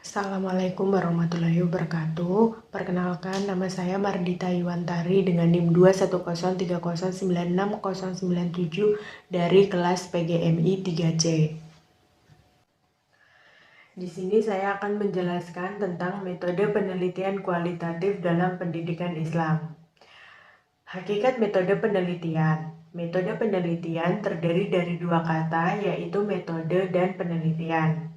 Assalamualaikum warahmatullahi wabarakatuh. Perkenalkan, nama saya Mardita Yuwantari dengan NIM 21030969097 dari kelas PGMI 3C. Di sini saya akan menjelaskan tentang metode penelitian kualitatif dalam pendidikan Islam. Hakikat metode penelitian. Metode penelitian terdiri dari dua kata, yaitu metode dan penelitian.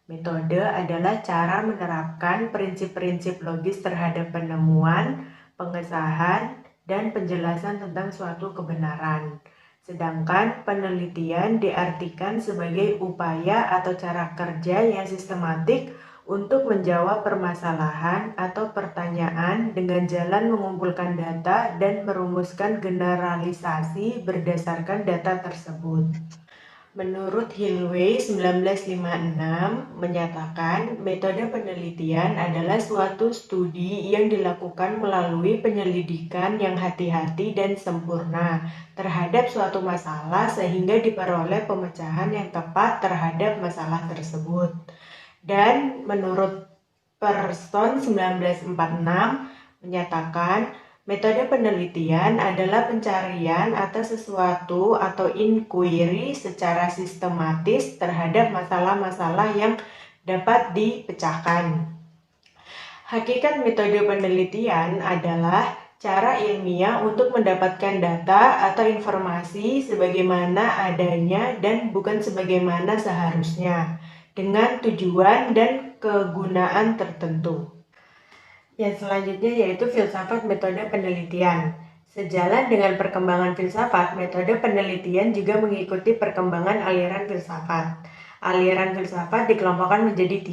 Metode adalah cara menerapkan prinsip-prinsip logis terhadap penemuan, pengesahan, dan penjelasan tentang suatu kebenaran. Sedangkan penelitian diartikan sebagai upaya atau cara kerja yang sistematik untuk menjawab permasalahan atau pertanyaan dengan jalan mengumpulkan data dan merumuskan generalisasi berdasarkan data tersebut. Menurut Hilway 1956 menyatakan metode penelitian adalah suatu studi yang dilakukan melalui penyelidikan yang hati-hati dan sempurna terhadap suatu masalah sehingga diperoleh pemecahan yang tepat terhadap masalah tersebut. Dan menurut Person 1946 menyatakan metode penelitian adalah pencarian atas sesuatu atau inquiry secara sistematis terhadap masalah-masalah yang dapat dipecahkan. Hakikat metode penelitian adalah cara ilmiah untuk mendapatkan data atau informasi sebagaimana adanya dan bukan sebagaimana seharusnya, dengan tujuan dan kegunaan tertentu. Yang selanjutnya yaitu filsafat metode penelitian. Sejalan dengan perkembangan filsafat, metode penelitian juga mengikuti perkembangan aliran filsafat. Aliran filsafat dikelompokkan menjadi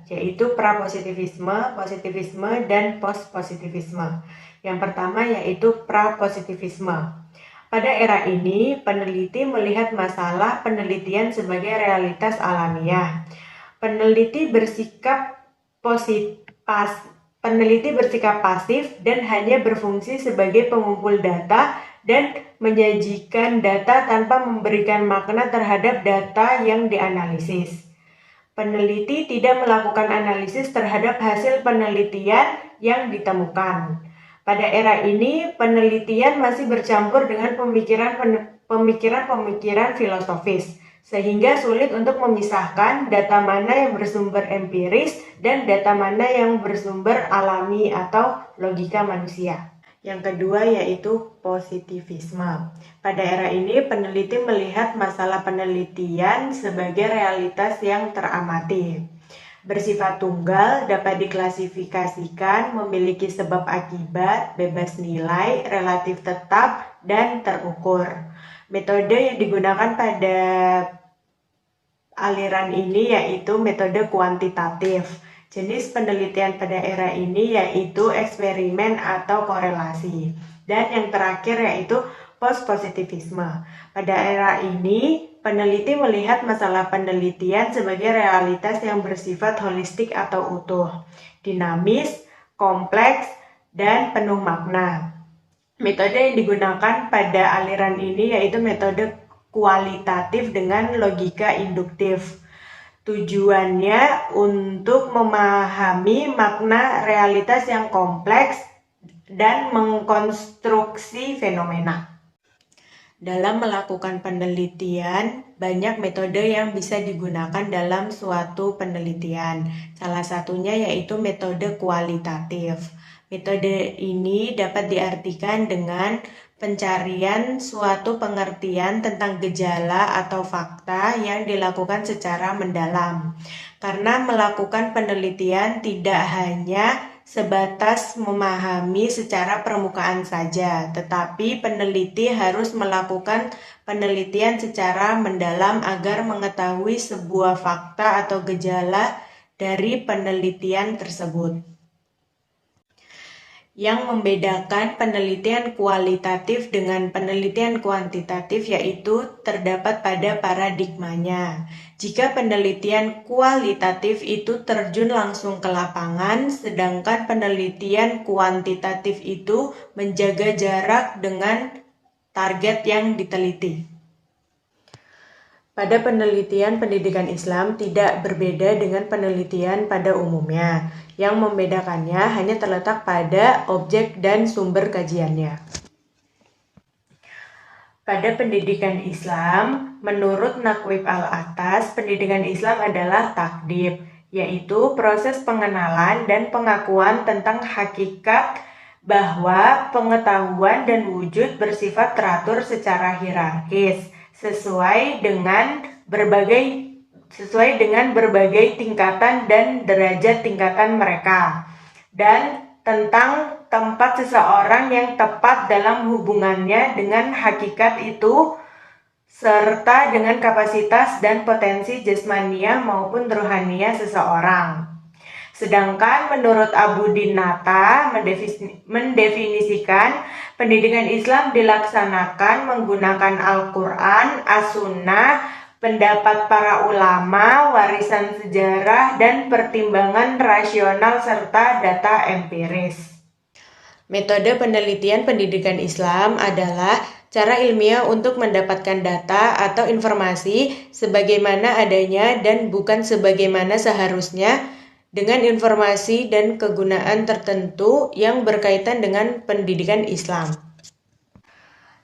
3, yaitu prapositivisme, positivisme, dan postpositivisme. Yang pertama yaitu prapositivisme. Pada era ini, peneliti melihat masalah penelitian sebagai realitas alamiah. Peneliti bersikap pasif dan hanya berfungsi sebagai pengumpul data dan menyajikan data tanpa memberikan makna terhadap data yang dianalisis. Peneliti tidak melakukan analisis terhadap hasil penelitian yang ditemukan. Pada era ini, penelitian masih bercampur dengan pemikiran filosofis, sehingga sulit untuk memisahkan data mana yang bersumber empiris dan data mana yang bersumber alami atau logika manusia. Yang kedua yaitu positivisme. Pada era ini, peneliti melihat masalah penelitian sebagai realitas yang teramati. Bersifat tunggal, dapat diklasifikasikan, memiliki sebab akibat, bebas nilai, relatif tetap, dan terukur. Metode yang digunakan pada aliran ini yaitu metode kuantitatif. Jenis penelitian pada era ini yaitu eksperimen atau korelasi. Dan yang terakhir yaitu postpositivisme. Pada era ini, peneliti melihat masalah penelitian sebagai realitas yang bersifat holistik atau utuh, dinamis, kompleks, dan penuh makna. Metode yang digunakan pada aliran ini yaitu metode kualitatif dengan logika induktif. Tujuannya untuk memahami makna realitas yang kompleks dan mengkonstruksi fenomena. Dalam melakukan penelitian, banyak metode yang bisa digunakan dalam suatu penelitian. Salah satunya yaitu metode kualitatif. Metode ini dapat diartikan dengan pencarian suatu pengertian tentang gejala atau fakta yang dilakukan secara mendalam. Karena melakukan penelitian tidak hanya sebatas memahami secara permukaan saja, tetapi peneliti harus melakukan penelitian secara mendalam agar mengetahui sebuah fakta atau gejala dari penelitian tersebut. Yang membedakan penelitian kualitatif dengan penelitian kuantitatif yaitu terdapat pada paradigmanya. Jika penelitian kualitatif itu terjun langsung ke lapangan, sedangkan penelitian kuantitatif itu menjaga jarak dengan target yang diteliti. Pada penelitian pendidikan Islam tidak berbeda dengan penelitian pada umumnya. Yang membedakannya hanya terletak pada objek dan sumber kajiannya. Pada pendidikan Islam, menurut Naqwib Al-Atas, pendidikan Islam adalah takdib, yaitu proses pengenalan dan pengakuan tentang hakikat bahwa pengetahuan dan wujud bersifat teratur secara hierarkis, sesuai dengan berbagai tingkatan dan derajat tingkatan mereka, dan tentang tempat seseorang yang tepat dalam hubungannya dengan hakikat itu, serta dengan kapasitas dan potensi jasmania maupun rohania seseorang. Sedangkan menurut Abu Dinata mendefinisikan pendidikan Islam dilaksanakan menggunakan Al-Quran, As-Sunnah, pendapat para ulama, warisan sejarah, dan pertimbangan rasional serta data empiris. Metode penelitian pendidikan Islam adalah cara ilmiah untuk mendapatkan data atau informasi sebagaimana adanya dan bukan sebagaimana seharusnya, dengan informasi dan kegunaan tertentu yang berkaitan dengan pendidikan Islam.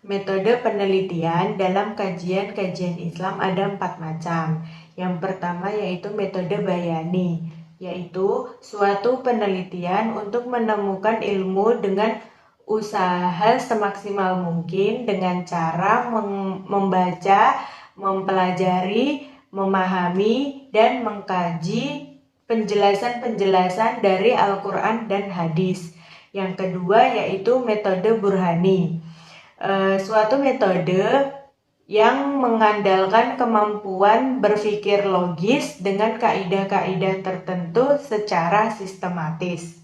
Metode penelitian dalam kajian-kajian Islam ada 4 macam. Yang pertama yaitu metode bayani, yaitu suatu penelitian untuk menemukan ilmu dengan usaha semaksimal mungkin dengan cara membaca, mempelajari, memahami, dan mengkaji penjelasan-penjelasan dari Al-Quran dan hadis. Yang kedua yaitu metode burhani, suatu metode yang mengandalkan kemampuan berpikir logis dengan kaidah-kaidah tertentu secara sistematis.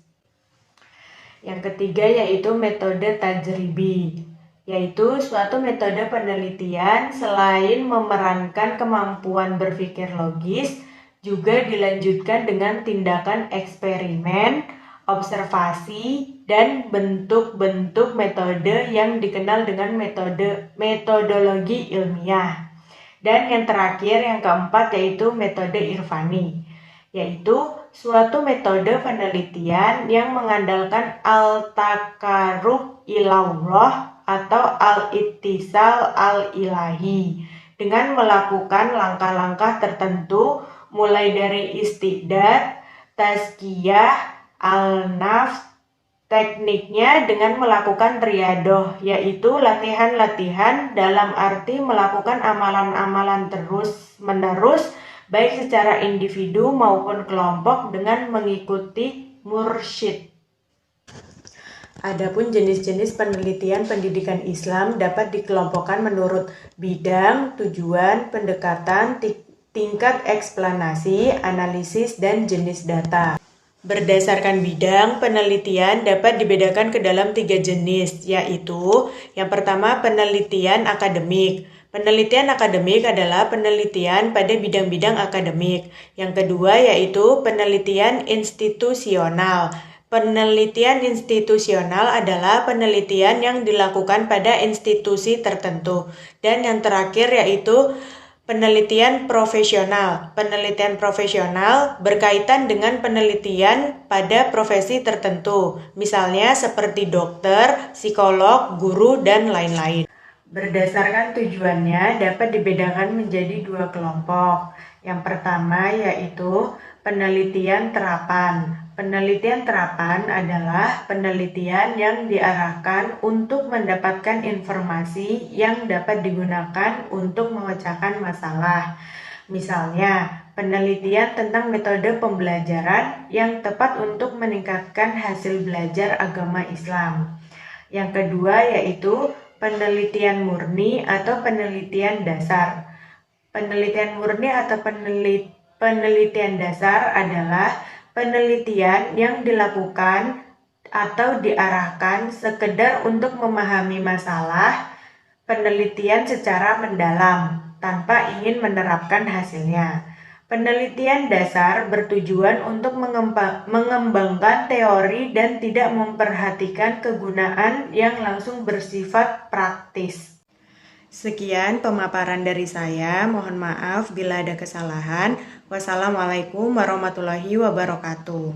Yang ketiga yaitu metode tajribi, yaitu suatu metode penelitian selain memerankan kemampuan berpikir logis, juga dilanjutkan dengan tindakan eksperimen, observasi, dan bentuk-bentuk metode yang dikenal dengan metodologi ilmiah. Dan yang terakhir, yang keempat, yaitu metode irfani, yaitu suatu metode penelitian yang mengandalkan al-takarrub ilallah atau al-ittisal al-ilahi dengan melakukan langkah-langkah tertentu mulai dari istidad, tazkiyah, al-nafs, tekniknya dengan melakukan riyadoh, yaitu latihan-latihan dalam arti melakukan amalan-amalan terus-menerus, baik secara individu maupun kelompok dengan mengikuti mursyid. Adapun jenis-jenis penelitian pendidikan Islam dapat dikelompokkan menurut bidang, tujuan, pendekatan, tingkat eksplanasi, analisis, dan jenis data. Berdasarkan bidang, penelitian dapat dibedakan ke dalam 3 jenis, yaitu yang pertama penelitian akademik. Penelitian akademik adalah penelitian pada bidang-bidang akademik. Yang kedua yaitu penelitian institusional. Penelitian institusional adalah penelitian yang dilakukan pada institusi tertentu. Dan yang terakhir yaitu penelitian profesional. Penelitian profesional berkaitan dengan penelitian pada profesi tertentu, misalnya seperti dokter, psikolog, guru, dan lain-lain. Berdasarkan tujuannya dapat dibedakan menjadi 2 kelompok. Yang pertama yaitu penelitian terapan. Penelitian terapan adalah penelitian yang diarahkan untuk mendapatkan informasi yang dapat digunakan untuk memecahkan masalah. Misalnya, penelitian tentang metode pembelajaran yang tepat untuk meningkatkan hasil belajar agama Islam. Yang kedua yaitu penelitian murni atau penelitian dasar. Penelitian murni atau penelitian dasar adalah penelitian yang dilakukan atau diarahkan sekedar untuk memahami masalah, penelitian secara mendalam tanpa ingin menerapkan hasilnya. Penelitian dasar bertujuan untuk mengembangkan teori dan tidak memperhatikan kegunaan yang langsung bersifat praktis. Sekian pemaparan dari saya. Mohon maaf bila ada kesalahan. Wassalamualaikum warahmatullahi wabarakatuh.